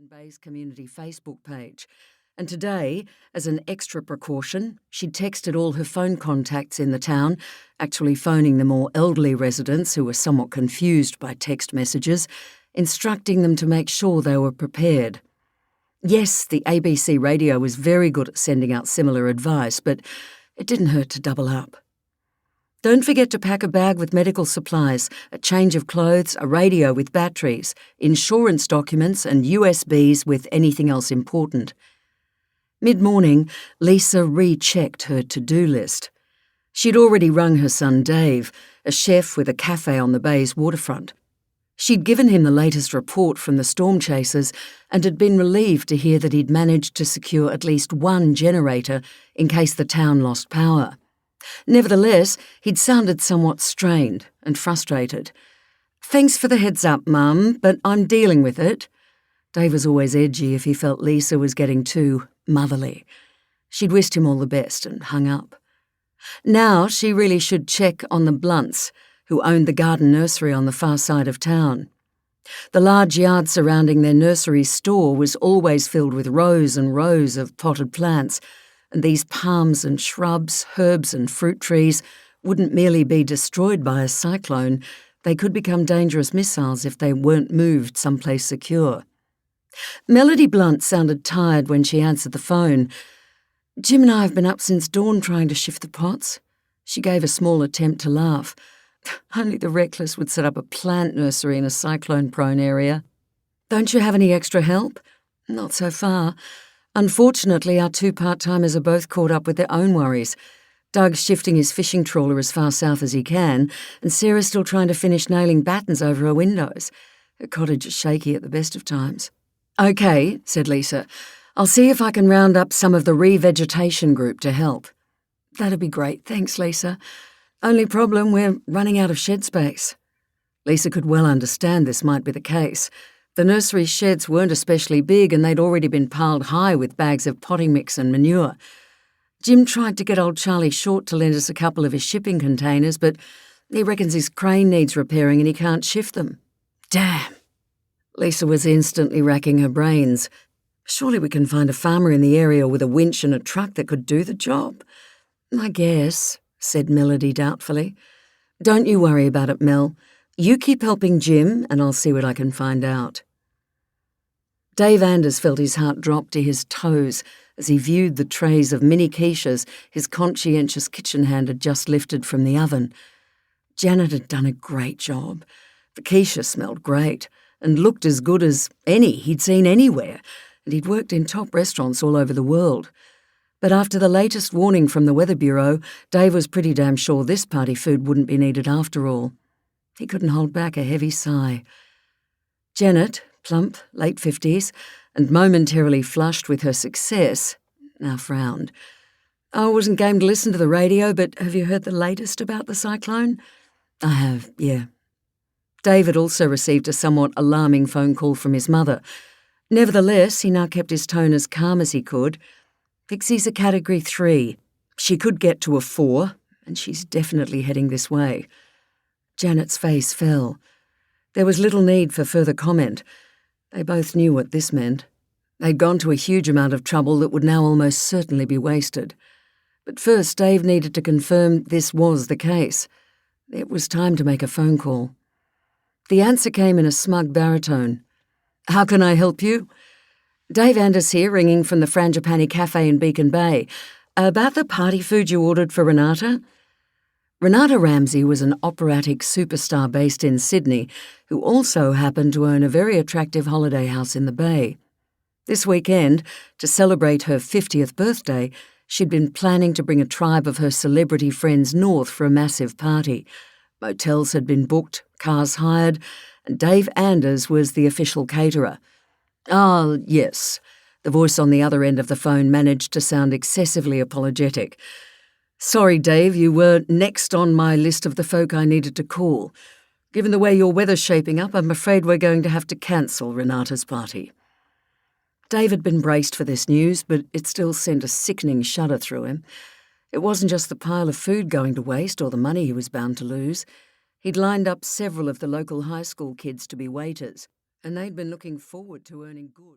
Bay's community Facebook page. And today, as an extra precaution, she'd texted all her phone contacts in the town, actually phoning the more elderly residents who were somewhat confused by text messages, instructing them to make sure they were prepared. Yes, the ABC radio was very good at sending out similar advice, but it didn't hurt to double up. Don't forget to pack a bag with medical supplies, a change of clothes, a radio with batteries, insurance documents and USBs with anything else important. Mid-morning, Lisa rechecked her to-do list. She'd already rung her son Dave, a chef with a cafe on the bay's waterfront. She'd given him the latest report from the storm chasers and had been relieved to hear that he'd managed to secure at least one generator in case the town lost power. Nevertheless, he'd sounded somewhat strained and frustrated. "Thanks for the heads up, Mum, but I'm dealing with it." Dave was always edgy if he felt Lisa was getting too motherly. She'd wished him all the best and hung up. Now she really should check on the Blunts, who owned the garden nursery on the far side of town. The large yard surrounding their nursery store was always filled with rows and rows of potted plants, and these palms and shrubs, herbs and fruit trees wouldn't merely be destroyed by a cyclone, they could become dangerous missiles if they weren't moved someplace secure. Melody Blunt sounded tired when she answered the phone. "Jim and I have been up since dawn trying to shift the pots." She gave a small attempt to laugh. Only the reckless would set up a plant nursery in a cyclone-prone area. "Don't you have any extra help?" "Not so far. Unfortunately, our two part-timers are both caught up with their own worries. Doug's shifting his fishing trawler as far south as he can, and Sarah's still trying to finish nailing battens over her windows. Her cottage is shaky at the best of times." "OK," said Lisa. "I'll see if I can round up some of the revegetation group to help." "That'd be great, thanks, Lisa. Only problem, we're running out of shed space." Lisa could well understand this might be the case. The nursery sheds weren't especially big and they'd already been piled high with bags of potting mix and manure. Jim tried to get old Charlie Short to lend us a couple of his shipping containers, but he reckons his crane needs repairing and he can't shift them. Damn! Lisa was instantly racking her brains. Surely we can find a farmer in the area with a winch and a truck that could do the job. "I guess," said Melody doubtfully. "Don't you worry about it, Mel. You keep helping Jim and I'll see what I can find out." Dave Anders felt his heart drop to his toes as he viewed the trays of mini quiches his conscientious kitchen hand had just lifted from the oven. Janet had done a great job. The quiche smelled great and looked as good as any he'd seen anywhere, and he'd worked in top restaurants all over the world. But after the latest warning from the Weather Bureau, Dave was pretty damn sure this party food wouldn't be needed after all. He couldn't hold back a heavy sigh. Janet, plump, late 50s, and momentarily flushed with her success, now frowned. "I wasn't game to listen to the radio, but have you heard the latest about the cyclone?" "I have, yeah." David also received a somewhat alarming phone call from his mother. Nevertheless, he now kept his tone as calm as he could. "Pixie's a Category 3. She could get to a 4, and she's definitely heading this way." Janet's face fell. There was little need for further comment. They both knew what this meant. They'd gone to a huge amount of trouble that would now almost certainly be wasted. But first, Dave needed to confirm this was the case. It was time to make a phone call. The answer came in a smug baritone. "How can I help you?" "Dave Anders here, ringing from the Frangipani Cafe in Beacon Bay. About the party food you ordered for Renata?" Renata Ramsey was an operatic superstar based in Sydney who also happened to own a very attractive holiday house in the Bay. This weekend, to celebrate her 50th birthday, she'd been planning to bring a tribe of her celebrity friends north for a massive party. Motels had been booked, cars hired, and Dave Anders was the official caterer. "Ah, yes." The voice on the other end of the phone managed to sound excessively apologetic. "Sorry, Dave, you were next on my list of the folk I needed to call. Given the way your weather's shaping up, I'm afraid we're going to have to cancel Renata's party." Dave had been braced for this news, but it still sent a sickening shudder through him. It wasn't just the pile of food going to waste or the money he was bound to lose. He'd lined up several of the local high school kids to be waiters, and they'd been looking forward to earning good.